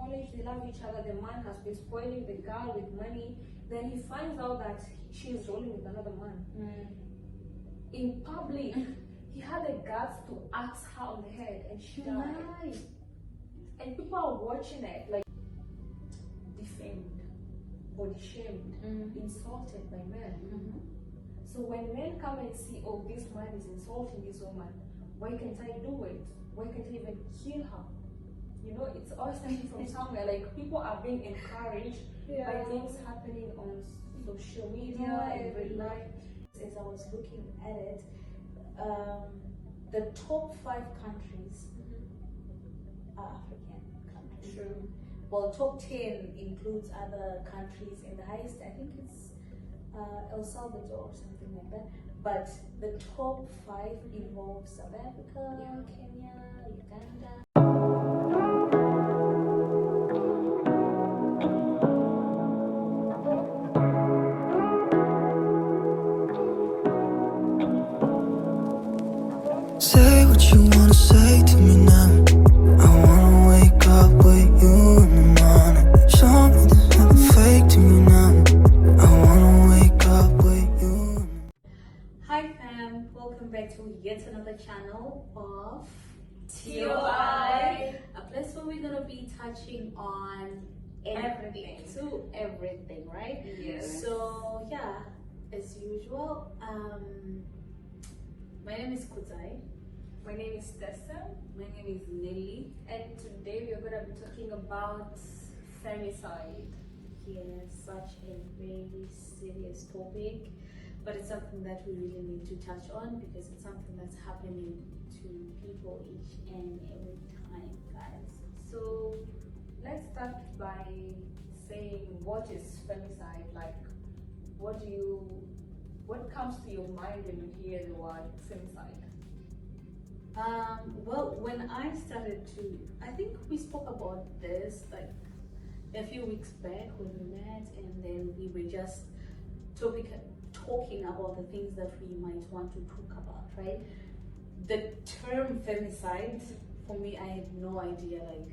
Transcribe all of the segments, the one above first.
college, they love each other, the man has been spoiling the girl with money, then he finds out that she's rolling with another man. In public, he had the guts to axe her on the head and she died. And people are watching it, like, defamed, body shamed, insulted by men. So when men come and see, oh, this man is insulting this woman, why can't I do it? Why can't I even kill her? You know, it's all starting from somewhere. Like, people are being encouraged by things happening on social media and real life. As I was looking at it, the top 5 countries are African countries. True. Well, top 10 includes other countries, and the highest, I think it's El Salvador or something like that. But the top 5 involve South Africa, Kenya, Uganda. Say what you wanna say to me now. I wanna wake up with you in the morning. Show me there's nothing fake to me now. I wanna wake up with you. Hi fam, welcome back to yet another channel of TOI, a place where we're gonna be touching on everything to everything, right? Yes. So yeah, as usual, my name is Kutai. My name is Tessa. My name is Nelly. And today we are going to be talking about femicide. Yes, such a very serious topic, but it's something that we really need to touch on because it's something that's happening to people each and every time, guys. So let's start by saying, what is femicide? Like, what comes to your mind when you hear the word femicide? Well, when I started to, I think we spoke about this like a few weeks back when we met, and then we were just talking about the things that we might want to talk about, right? The term femicide, for me, I had no idea, like,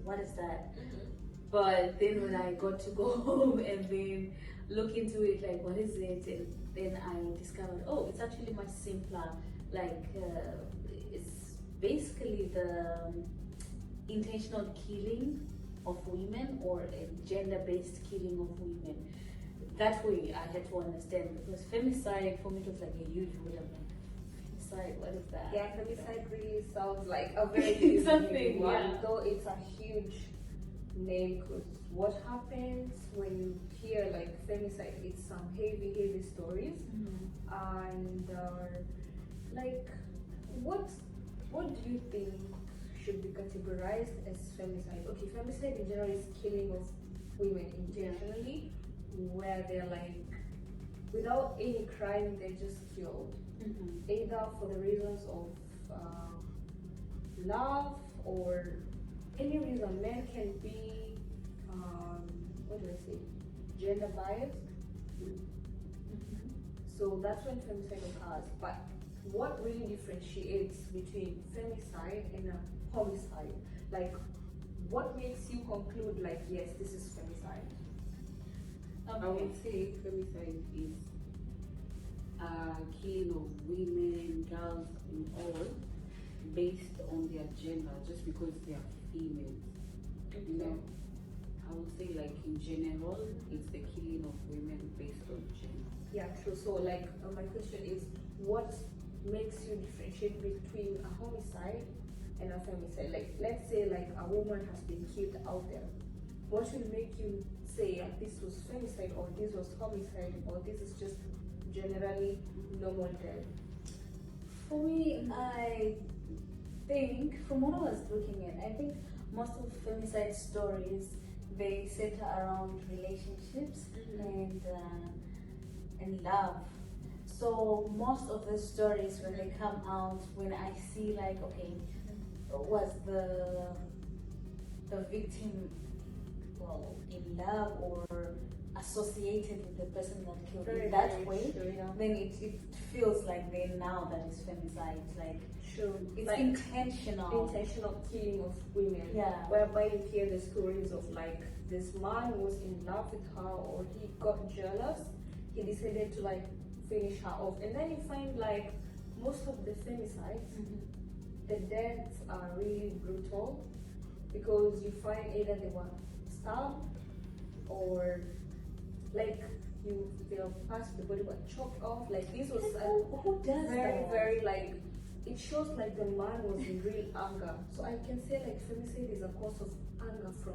what is that? But then when I got to go home and then look into it, like, what is it? And then I discovered, oh, it's actually much simpler. Like, it's basically the intentional killing of women, or a gender-based killing of women. That way I had to understand, because femicide, for me, it was like a huge word. I'm like, femicide, what is that? Yeah, femicide really sounds like a very something, one, yeah. though it's a huge name, because what happens when you hear like femicide, it's some heavy stories. And like, what do you think should be categorized as femicide? Okay, femicide in general is killing of women intentionally, where they're like, without any crime, they're just killed, either for the reasons of love or any reason. Men can be, what do I say, gender biased. So that's when femicide occurs. But what really differentiates between femicide and a homicide? Like, what makes you conclude like, yes, this is femicide? I would say femicide is killing of women, girls, and all based on their gender, just because they are females. You know, I would say, like, in general, it's the killing of women based on gender. Yeah, true. So like, my question is, what makes you differentiate between a homicide and a femicide? Like, let's say like a woman has been killed out there. What will make you say this was femicide, or this was homicide, or this is just generally normal death? For me, I think, from what I was looking at, I think most of femicide stories, they center around relationships and love. So most of the stories, when they come out, when I see like, okay, was the victim well, in love or associated with the person that killed Very, in that very way, true, yeah. then it feels like then now that is femicide. Like True. it's Like, intentional. intentional killing of women. Yeah. Whereby you hear the stories of like this man was in love with her or he got jealous, he decided to like finish her off. And then you find like most of the femicides, the deaths are really brutal because you find either they were stabbed or like their parts of the body were chopped off. Like this was Who does very, that? very like it shows like the man was in real anger. So I can say like femicide is a cause of anger from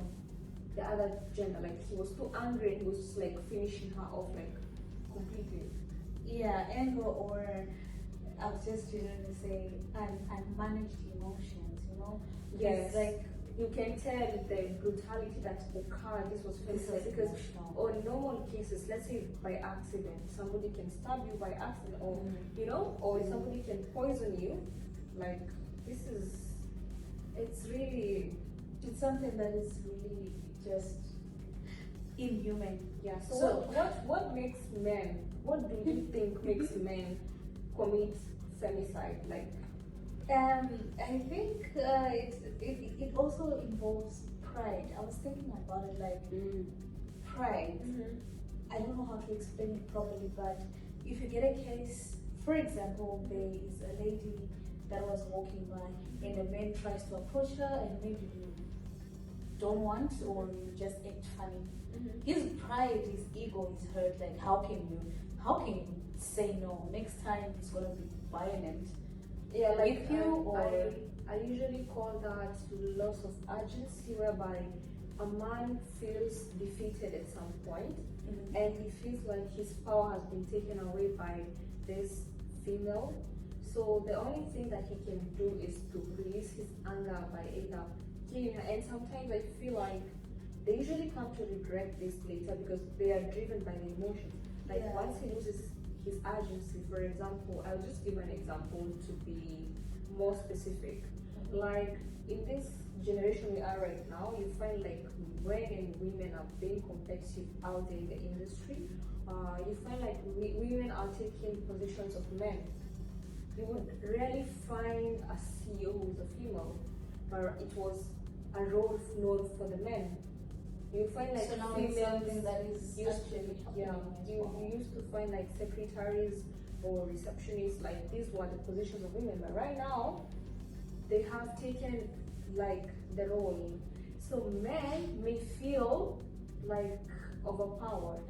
the other gender. Like he was too angry and he was just like finishing her off like completely. Yeah, anger or I was just going to say unmanaged emotions, you know? Yes. It's like You can tell the brutality that occurred. This was This femicide was because emotional. on normal cases, let's say by accident, somebody can stab you by accident, or you know, or somebody can poison you. Like this is, it's really, it's something that is really just inhuman. yeah. So, what makes men? What do you think makes men commit femicide? Like, I think it also involves pride. I was thinking about it like pride. I don't know how to explain it properly, but if you get a case, for example, there is a lady that was walking by and a man tries to approach her and maybe you don't want or you just act funny. His pride, his ego is hurt. Like how can you say no? Next time he's gonna be violent. yeah, like If you I usually call that loss of urgency, whereby a man feels defeated at some point, and he feels like his power has been taken away by this female. So the only thing that he can do is to release his anger by either killing her. And sometimes I feel like they usually come to regret this later because they are driven by the emotions. Like Yeah. once he loses his urgency, for example, I'll just give an example to be more specific. Like in this generation we are right now, you find like men and women are being competitive out there in the industry. You find like women are taking positions of men. You would rarely find a CEO who is a female, but it was a role known for the men. You find like So now it's females something that is used actually yeah, happening as you well. used to find like secretaries or receptionists, like these were the positions of women, but right now they have taken like the role. So men may feel like overpowered,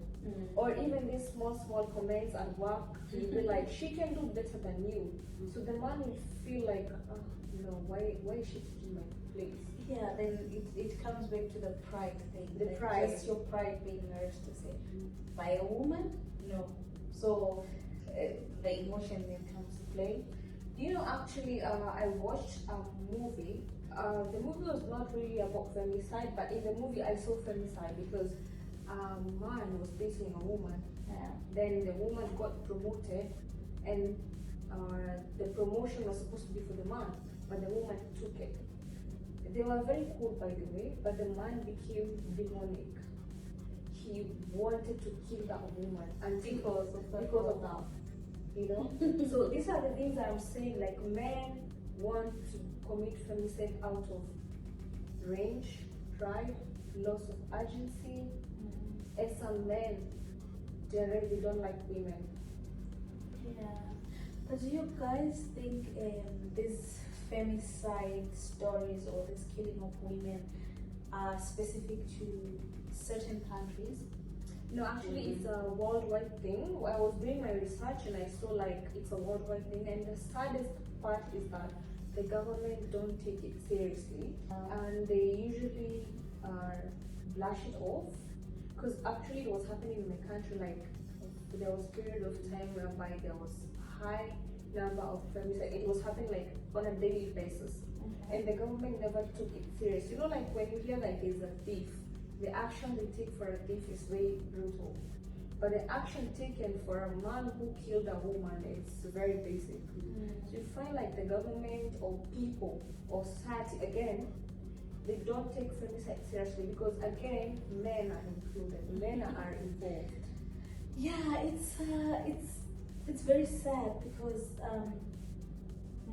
or even these small comments at work, you'll be like, she can do better than you. So the man will feel like, oh, why is she taking my place? Yeah, then it comes back to the pride thing. The like pride. Just your pride being urged to say, by a woman? No. So the emotion then comes to play. Actually, I watched a movie. The movie was not really about femicide, but in the movie I saw femicide because a man was dating a woman. Yeah. Then the woman got promoted, and the promotion was supposed to be for the man, but the woman took it. They were very cool, by the way, but the man became demonic. He wanted to kill that woman, and because of that. So these are the things that I'm saying. Like men want to commit femicide out of rage, pride, loss of urgency, and some men generally don't like women. Yeah. But do you guys think these femicide stories or this killing of women are specific to certain countries? No, actually, it's a worldwide thing. I was doing my research and I saw like it's a worldwide thing. And the saddest part is that the government don't take it seriously, and they usually blush it off. Because actually, it was happening in my country. Like there was a period of time whereby there was high number of femicide. It was happening like on a daily basis, and the government never took it serious. Like when you hear like there's a thief, the action they take for a thief is very brutal, but the action taken for a man who killed a woman is very basic. So you find like the government or people or society again they don't take femicide seriously because again, men are included, men are involved. Yeah, it's very sad because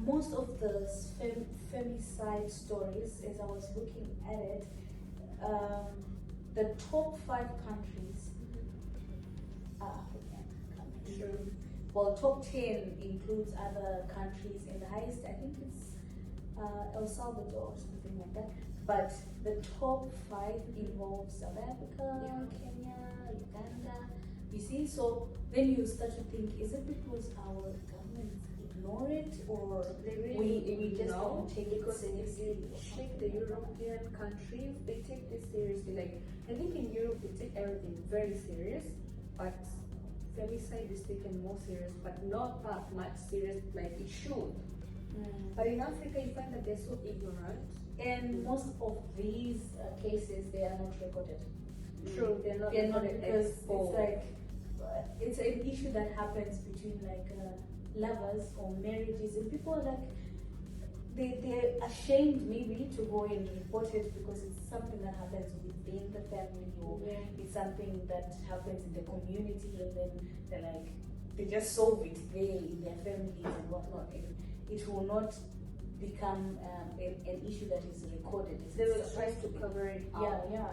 most of the femicide stories, as I was looking at it, the top 5 countries are African countries. Sure. Well, top 10 includes other countries, and the highest I think it's El Salvador or something like that. But the top 5 involves South Africa, Kenya, Uganda. You see, so then you start to think: is it because our governments ignore it, or They really we just know, don't take it because if seriously? you check the European countries, they take this seriously. Like I think in Europe they take everything very serious, but femicide is taken more serious, but not that much serious like it should. But in Africa, you find that they're so ignorant. And most of these cases, they are not recorded. True, they're not Because it's exposed. like it's an issue that happens between like lovers or marriages, and people are like they're ashamed maybe to go and report it because it's something that happens within the family, or it's something that happens in the community, and then they're like they just solve it there in their families and whatnot, and it will not become an issue that is recorded. They will try to cover it up. Yeah.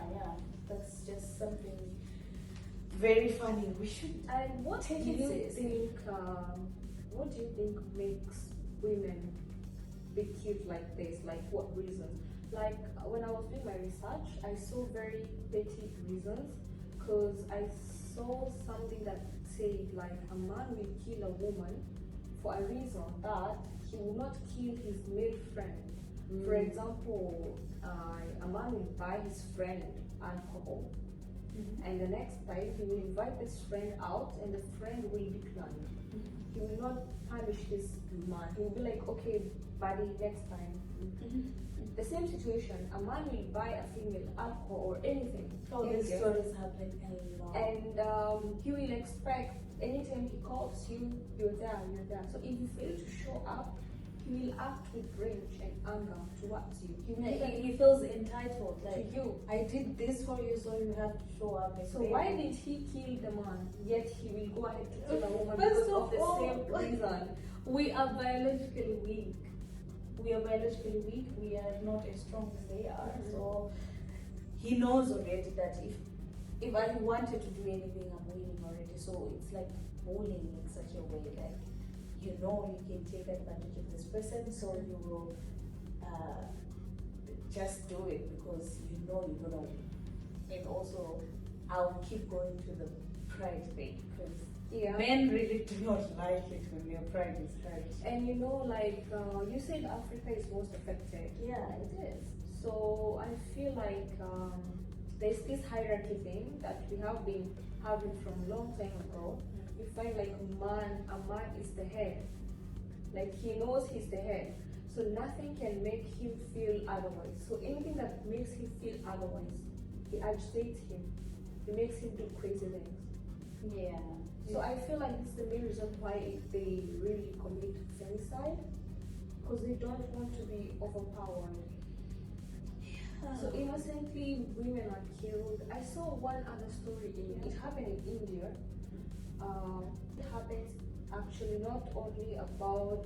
That's just something very funny. We should And what do take it you seriously. think? What do you think makes women be killed like this? Like what reasons? Like when I was doing my research, I saw very petty reasons. Cause I saw something that said like a man will kill a woman for a reason that he will not kill his male friend. For example, a man will buy his friend alcohol, and the next time he will invite this friend out, and the friend will decline. He will not punish this man. He will be like, okay, buddy, next time. The same situation, a man will buy a female alcohol or anything. Oh, these stories happen a lot. And he will expect anytime he calls you, you're there. So if you fail to show up, he will act with rage and anger towards you. He will Like, be he feels entitled, to like you. I did this for you, so you have to show up. And So pay why me. did he kill the man, yet he will go ahead to kill a woman First because of of the all, same reason? We are biologically weak. We are not as strong as they are. So he knows already that if I wanted to do anything, I'm winning already. So it's like bullying in such a way, like you can take advantage of this person, so you will just do it because you're gonna win. And also, I'll keep going to the pride thing because men really do not like it when their pride is hurt. And like you said, Africa is most affected. Yeah, it is. So I feel like there's this hierarchy thing that we have been having from a long time ago. You find like a man is the head. Like he knows he's the head. So nothing can make him feel otherwise. So anything that makes him feel otherwise, it agitates him. It makes him do crazy things. Yeah. So I feel like it's the main reason why they really commit femicide, because they don't want to be overpowered. So innocently, women are killed. I saw one other story it happened in India. It happens actually not only about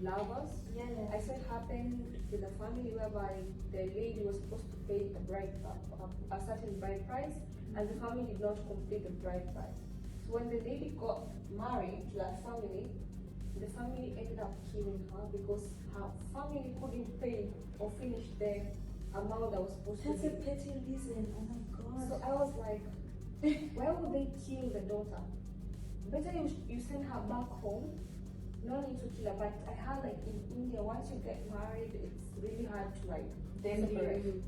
lovers. I saw it happened with a family whereby the lady was supposed to pay a certain bride price, and the family did not complete the bride price. So when the lady got married to that family, the family ended up killing her because her family couldn't pay or finish the amount that was supposed That's to a be. petty reason. Oh my god. So I was like, why would they kill the daughter? Better you send her back home. No need to kill her. But I heard like in India, once you get married, it's really hard to like separate.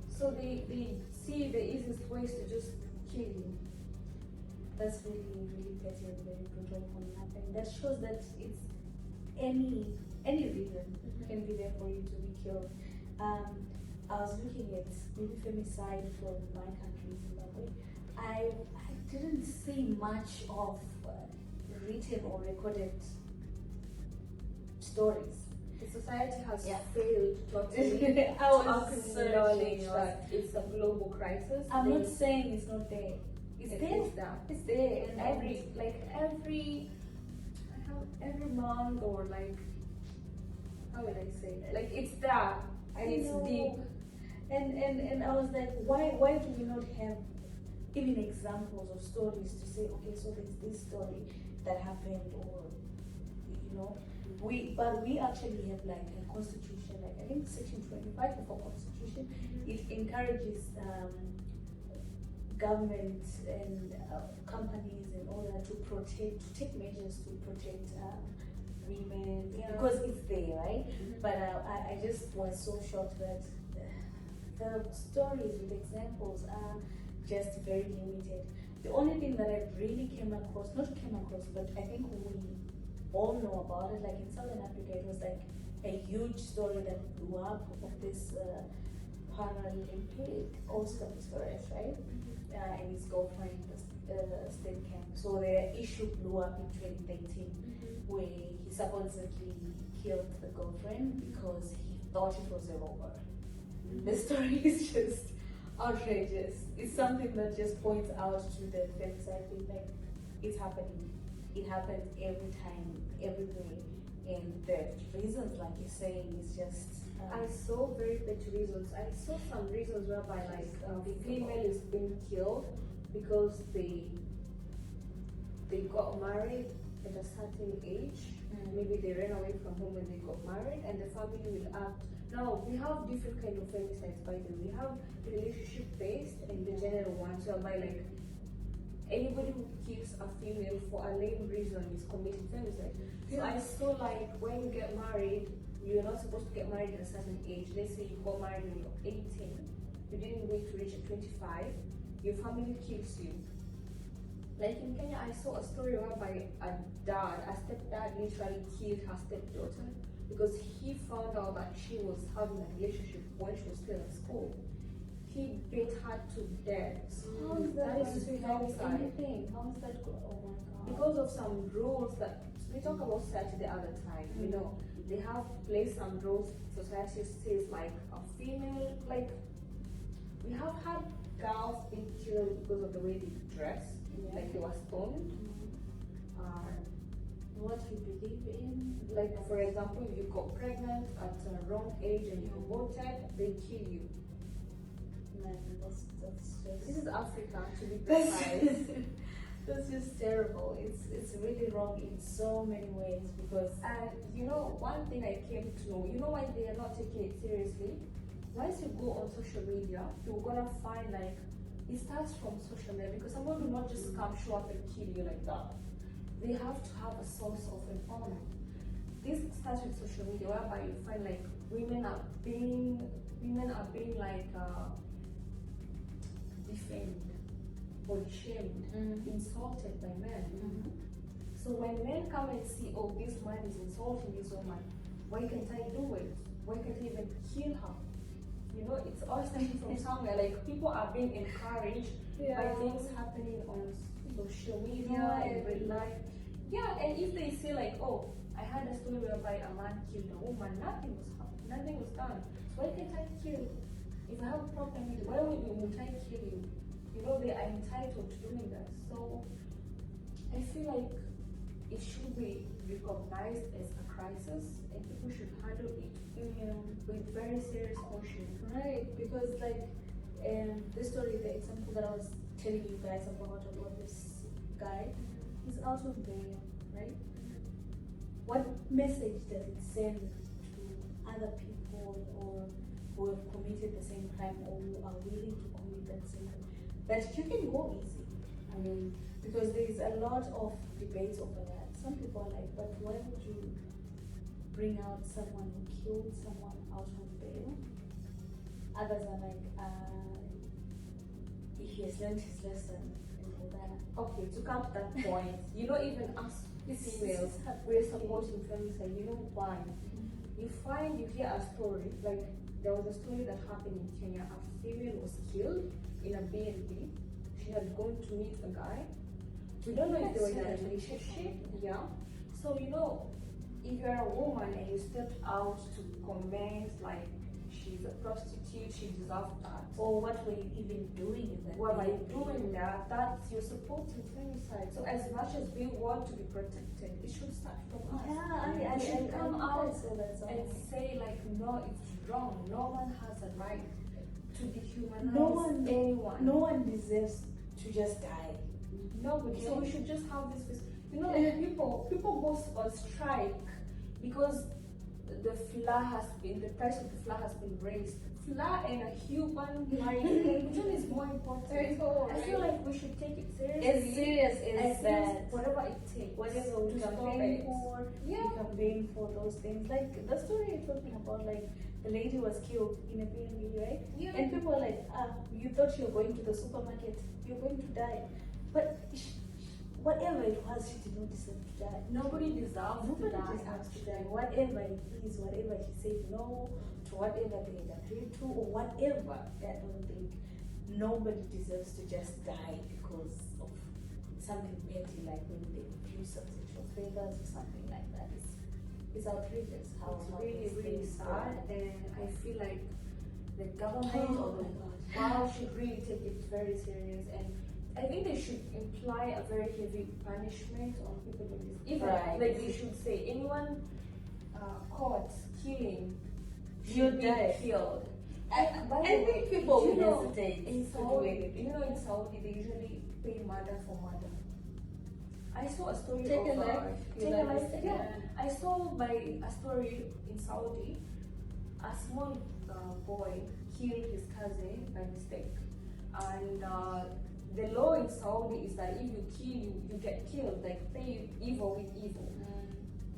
So they see the easiest ways to just kill you. That's really, really petty and very brutal can happen. That shows that it's any reason can be there for you to be killed. I was looking at maybe femicide from my country, Zimbabwe. I didn't see much of written or recorded stories. The society has Yeah. failed totally I was to searching, acknowledge that it's a global crisis. I'm not saying it's not there. It's there. It's there. It's there. And every month, or like, how would I say it? Like, it's there and it's deep. And I was like, why do we not have even examples of stories to say, okay, so there's this story that happened, or we actually have like a constitution, like I think section 25 of our constitution. It encourages government and companies and all that to take measures to protect women, because it's there, right? But I just was so shocked that the stories with examples are just very limited. The only thing that I really but I think we all know about it, like in Southern Africa, it was like a huge story that blew up of this Paralympic Oscar Pistorius, right? And his girlfriend, State Camp. So the issue blew up in 2013, where he supposedly killed the girlfriend because he thought it was a robber. The story is just outrageous. It's something that just points out to the femicide thing, like it's happening. It happens every time, everywhere. And the reasons, like you're saying, is just... I saw very bad reasons. I saw some reasons whereby like the female is being killed because they got married at a certain age. Maybe they ran away from home when they got married, and the family will act. Now we have different kind of femicides, by the way. We have relationship based and the general ones, whereby like anybody who kills a female for a lame reason is committing femicide. So I saw like when you get married, you're not supposed to get married at a certain age. Let's say you got married when you're 18, you didn't wait to reach at 25, your family kills you. Like in Kenya, I saw a story whereby a stepdad literally killed her stepdaughter because he found out that she was having a relationship when she was still in school. He beat her to death. How is that femicide. anything? How is that good? Oh my god. Because of some rules that we talk about society the other time, you know, they have placed some rules. Society says like a female, like we have had girls being killed because of the way they dress, like they were stoned. What you believe in? Like for example, if you got pregnant at a wrong age and you aborted, they kill you. Man, that's just... This is Africa, to be precise. That's just terrible. It's really wrong in so many ways, because You know, one thing I came to know, you know why they are not taking it seriously? Once you go on social media, you're gonna find like, it starts from social media, because someone will not just come show up and kill you like that. They have to have a source of employment. This starts with social media, whereby you find like women are being like defamed or shamed, insulted by men. So when men come and see, oh, this man is insulting this woman, why can't I do it? Why can't I even kill her? You know, it's all starting from somewhere. Like people are being encouraged by things happening on social media and real life. Yeah, and if they say like, oh, I had a story whereby a man killed a woman, nothing was done. So why can't I kill? If I have a problem with it, why would I kill you? You know, they are entitled to doing that. So I feel like it should be recognized as a crisis, and people should handle it with very serious caution. right, because like the story, the example that I was telling you guys about this guy, he's out on bail, right? What message does it send to other people or who have committed the same crime or who are willing to commit that same crime? That you can go easy. I mean, because there is a lot of debates over that. Some people are like, but why would you bring out someone who killed someone out on bail? Others are like, he has learned his lesson and all that. Okay, to come to that point, you know, even us females, we're supporting femicide. You know why? You hear a story, like there was a story that happened in Kenya. A female was killed in a B&B. She had gone to meet a guy. We don't know if they were in a relationship. Yeah. So, you know, if you're a woman and you stepped out to comment like she's a prostitute, she deserves that. Or what were you even doing in that? What are you doing that? That's you're supporting femicide. So as much as we want to be protected, it should start from us. Yeah, We should come out and and say like, no, it's wrong. No one has a right to dehumanize anyone. no one deserves to just die. Nobody. So we should just have this. You know, like people go on strike because the price of the flour has been raised. Flour and a human life, which one is more important? I feel like we should take it seriously. As serious as that. Whatever it takes. Whatever we to stop campaign it. for, Yeah. we campaign for those things. Like the story you're talking about, like the lady was killed in a B&B, right? Yeah. And people were like, you thought you were going to the supermarket, you're going to die. But whatever it was, she did not deserve to die. Nobody deserves Nobody to die. deserves to die. Whatever it is, whatever she said no to, whatever they had agreed to, or whatever, I don't think nobody deserves to just die because of something petty like maybe the abuse of sexual favors or something like that. It's outrageous how It's how really, these really things sad, go. and I feel like the government Oh or my the God. wow should really take it very serious, and I think they should imply a very heavy punishment on people doing this. Even Right. like they should say anyone caught killing You should be die. killed. I By the think way, people do you will know, hesitate in to do Saudi, anything. you know, in Saudi they usually pay murder for murder. I saw a story Take a of life, take you a like life. it, Yeah, yeah. I saw by a story in Saudi, a small boy killed his cousin by mistake, and the law in Saudi is that if you kill, you get killed. Like pay evil with evil.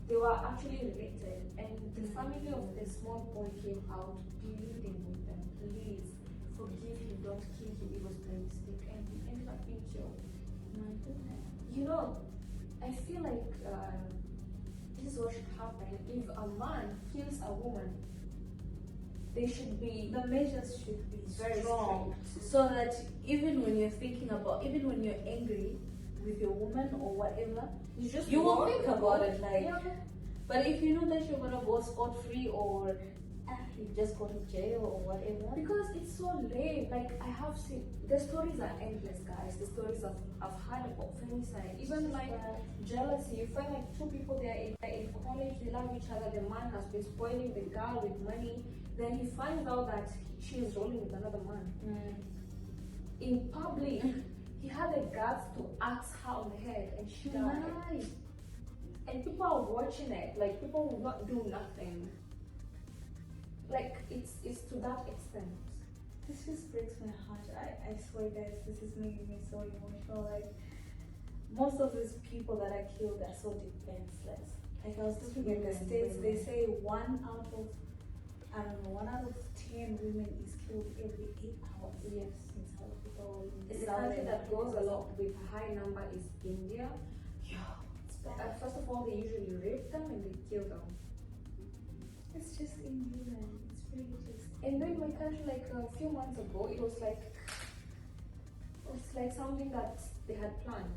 They were actually related, and the family of the small boy came out pleading with them, please forgive him, don't kill him, it was by mistake, and he ended up being killed. My goodness. You know, I feel like this is what should happen. If a man kills a woman, they should be The measures should be very strong, so that even when you're thinking about, even when you're angry with your woman or whatever, you will think about it like. Yeah. But if you know that you're gonna go scot free or you just go to jail or whatever, Because it's so lame. Like I have seen the stories are endless, guys. The stories I've heard about femicide, even like jealousy. You find like two people they're in college, they love each other. The man has been spoiling the girl with money. Then he finds out that she is rolling with another man in public. He had the guts to axe her on the head, and she died. And people are watching it. Like people will not do nothing. Like it's to that extent. this just breaks my heart. I swear, guys, this is making me so emotional. Like most of these people that are killed are so defenseless. Like I was looking at the states, they say 1 out of 10 women is killed every 8 hours. Yes. In South Africa or in The Southern country that goes Africa. along with a high number is India. Yeah, it's bad. First of all, they usually rape them and they kill them. It's just inhuman. It's really just. And then my country, like a few months ago, it was like something that they had planned,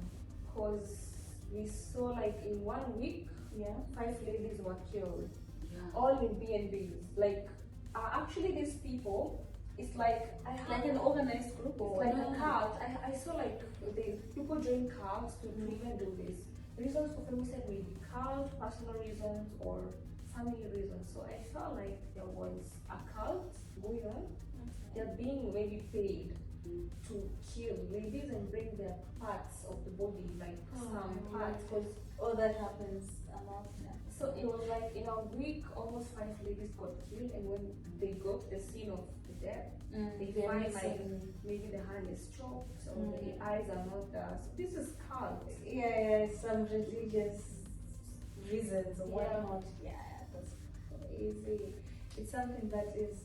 because we saw like in 1 week, Yeah. 5 ladies were killed, Yeah. all in B&Bs. Like actually, these people, it's like I Like have an organized group or like what? a cult. I saw like the people join cults to even do this. Reasons for femicide may be cult, personal reasons, or family reasons. So I felt like there was a cult going on. They're being maybe paid to kill ladies and bring their parts of the body, like some parts. Cause All that happens often. so it was like in a week, almost 5 ladies got killed, and when they got to the scene of the death, they They're find like missing. maybe the hand is chopped or the eyes are not there. So this is cult. Yeah, some religious reasons or Yeah. whatnot. Yeah, that's crazy. It's something that is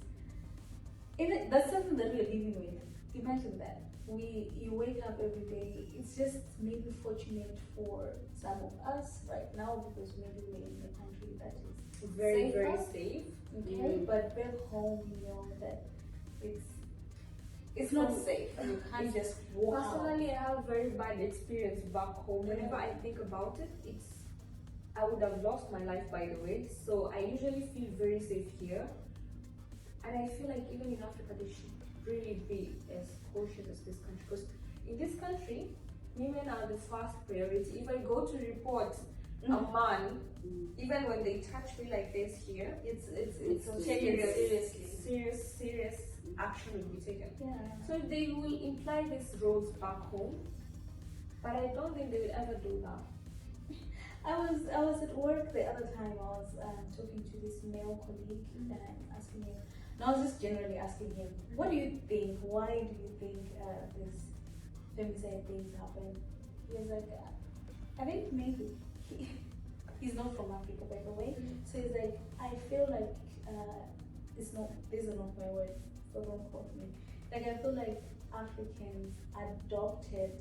even that's something that we're living with. Imagine that. You wake up every day. It's just maybe fortunate for some of us right now because maybe we're in a country that is Very, safer. very safe. Okay, but back home, you know that it's not safe. You can't just walk out. Personally, I have very bad experience back home. Whenever I think about it, it's I would have lost my life, by the way. So I usually feel very safe here. And I feel like even in Africa, they should really be as cautious as this country. Because in this country, women are the first priority. If I go to report a man, even when they touch me like this here, it's taken serious action will be taken. Yeah. So they will imply these roles back home, but I don't think they will ever do that. I was at work the other time. I was talking to this male colleague, and I'm asking him. And I was just generally asking him, what do you think? Why do you think this femicide things happen? He was like, I think maybe he's not from Africa, by the way. So he's like, I feel like these are not my words, so don't quote me. Like, I feel like Africans adopted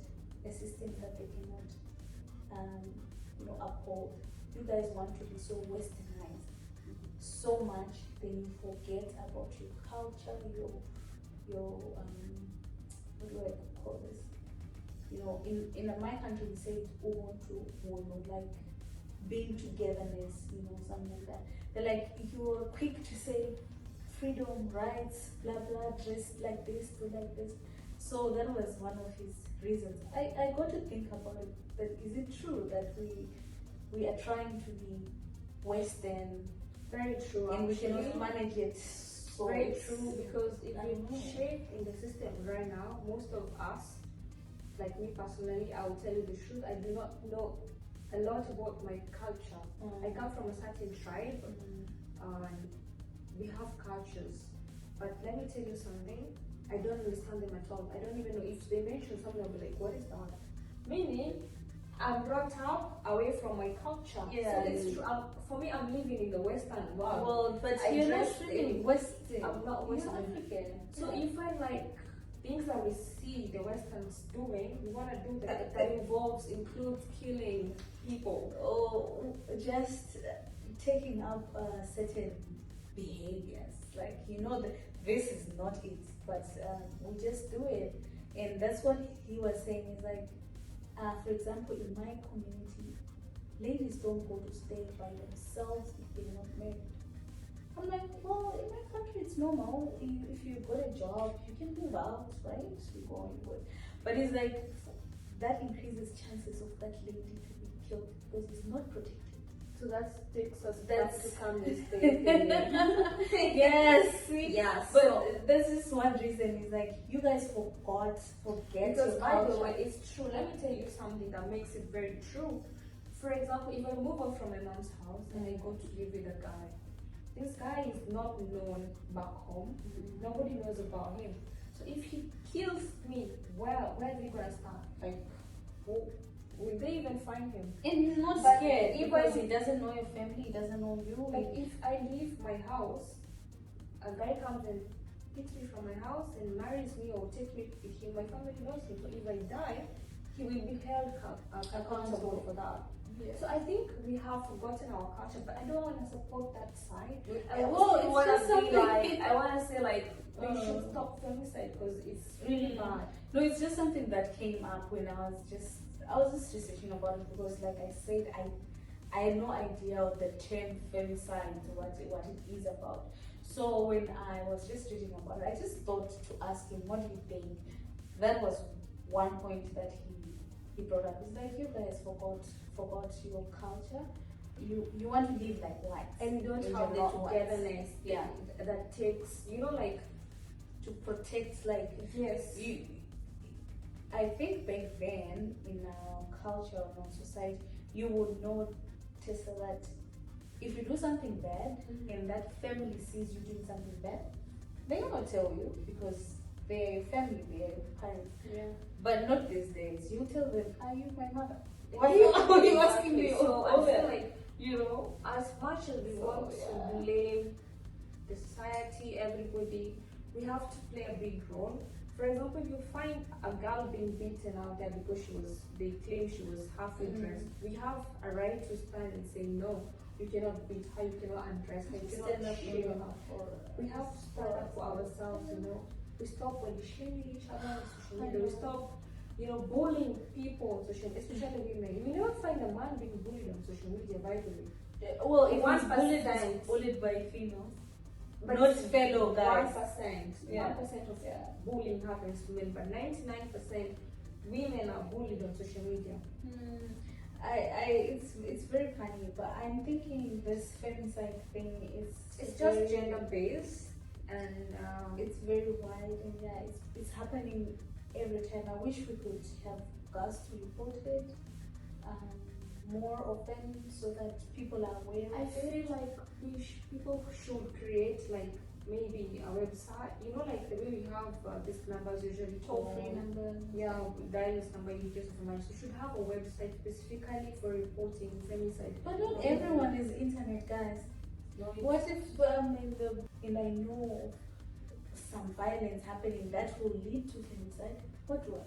a system that they cannot uphold. You guys want to be so westernized so much, then you forget about your culture, your what do I call this? In my country we say ubuntu, like being togetherness, something like that. They're like, you're quick to say freedom, rights, blah blah, dress like this, do like this. So that was one of his reasons. I got to think about it. That is it true that we are trying to be Western? Very true. And we actually. cannot manage it. So Very true, because if I you know. check in the system right now, most of us, like me personally, I will tell you the truth, I do not know a lot about my culture. I come from a certain tribe, and we have cultures. But let me tell you something, I don't understand them at all. I don't even know if they mention something, I'll be like, what is that? Meaning, I'm brought up away from my culture. Yeah. So it's true. For me, I'm living in the Western world. Well, but I you're not dress really in- Western. I'm not You're Western. African. So if I like things that we see the Westerns doing, we want to do that includes killing people. Or just taking up certain behaviors, like that this is not it, but we just do it. And that's what he was saying, is like, for example, in my community, ladies don't go to stay by themselves if they're not married. I'm like, well, in my country it's normal. If you got a job, you can move out, right? You go on your way. But it's like, that increases chances of that lady to be killed because it's not protected. So that takes us That's- back to feminist thing. Yes, Yes. but So, this is one reason, is like, you guys forget because your by the culture. way, it's true. Let me tell you something that makes it very true. For example, if I move out from my mom's house and I go to live with a guy, this guy is not known back home. Nobody knows about him. So if he kills me, where is he gonna start? Like, will they even find him? And he's not But scared if because I- he doesn't know your family, he doesn't know you. Like, if I leave my house, a guy comes and picks me from my house and marries me or takes me with him, my family knows him. So if I die, he will be held accountable for that. Yes. So I think we have forgotten our culture, but I don't want to support that side. I Well, also it's wanna just be something- like, I want to say like, we should stop femicide because it's really bad. No, it's just something that came up when I was just researching about it, because like I said, I had no idea of the term femicide, what it is about. So when I was just reading about it, I just thought to ask him, what do you think? That was one point that he brought up. It's like, you guys forgot your culture. You want to live like whites, And you don't and have you're the not whites. togetherness that takes, like, to protect, like, yes. I think back then in our culture, in our society, you would notice that if you do something bad and that family sees you doing something bad, they will not tell you because they're your family, they're your parents. Yeah. But not these days. You tell them, are you my mother? Why are you asking me? So I all feel that? like, as much as we want to blame the society, everybody, we have to play a big role. For example, if you find a girl being beaten out there because they claim she was halfway dressed, we have a right to stand and say, no, you cannot beat her, you cannot undress her, you cannot shame her. We have to stand up for ourselves, We stop body shaming each other on social media. We stop bullying people on social media, especially women. You will never find a man being bullied on social media, by the way. Well, if 1%. he's bullied by females, But not fellow guys. 1%. Yeah. 1% of bullying happens to men, but 99% women are bullied on social media. It's very funny, but I'm thinking this femicide thing is It's just gender based, and it's very wide, and it's happening every time. I wish we could have girls to report it more often so that people are aware I of it. feel like people should create like maybe a website, like the way we have these numbers usually Toll-free numbers. Yeah, dial this number in case of emergency. We should have a website specifically for reporting femicide. But not everyone is internet guys. No, What if and I know some violence happening that will lead to femicide? What do I?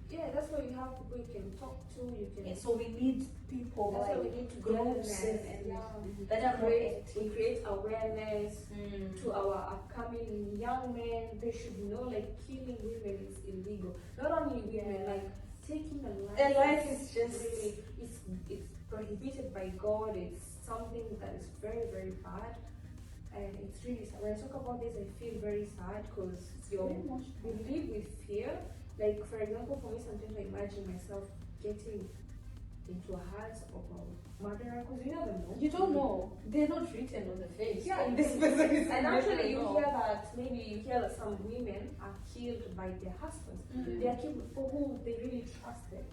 Yeah, that's why you have people you can talk to. You can. And so we need people That's why like we need to groups and that are more we active. create awareness to our upcoming young men. They should know like killing women is illegal. Not only women, like taking a life. A life is just really it's prohibited by God. It's something that is very, very bad. And it's really sad. When I talk about this, I feel very sad because you live with fear. Like, for example, for me, sometimes I imagine myself getting into a hands of a murderer because you never know. You don't know. They're not written on the face. Yeah, And this person is and actually, you hear that some women are killed by their husbands. They are killed by people who they really trusted,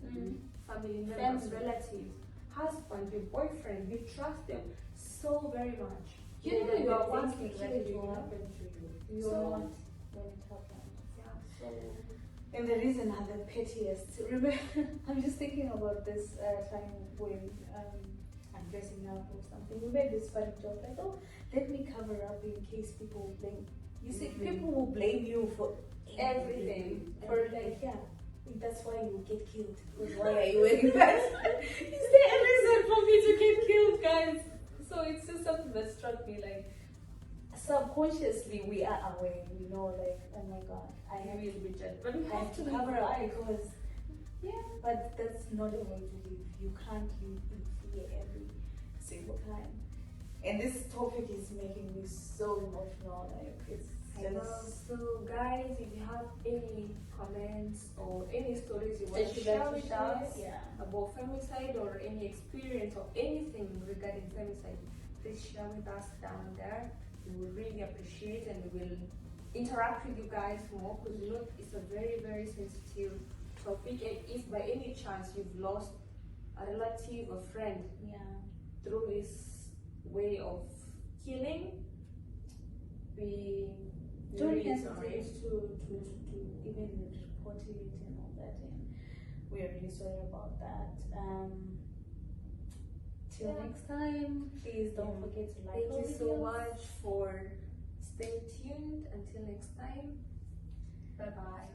family members, relatives, husband, your boyfriend. You trust them so very much. You know, you are once thinking that killed. it will happen to you. You So- are not when it happens. Yeah, so. And the reason are the pettiest. Remember, I'm just thinking about this time when I'm dressing up or something. We made this funny joke like, oh, let me cover up in case people blame. You see, people will blame you for Everything. For like, that's why you get killed. Because why are you wearing that? Is there a reason for me to get killed, guys? So it's just something that struck me like, subconsciously we are aware, like, oh my god, I have to be judged. But we have to cover up because, but that's not a way to live. You can't live in fear every single time. And this topic is making me so emotional. Like, it's just. So guys, if you have any comments or any stories you want to share with us about femicide or any experience or anything regarding femicide, please share with us down there. We will really appreciate and we will interact with you guys more because it's a very, very sensitive topic. And if by any chance you've lost a relative or friend through this way of killing, we Don't really hesitate sorry. to even report it and all that, and we are really sorry about that. Till next time, please don't forget to like Thank our you so videos. much for staying tuned. Until next time, bye bye.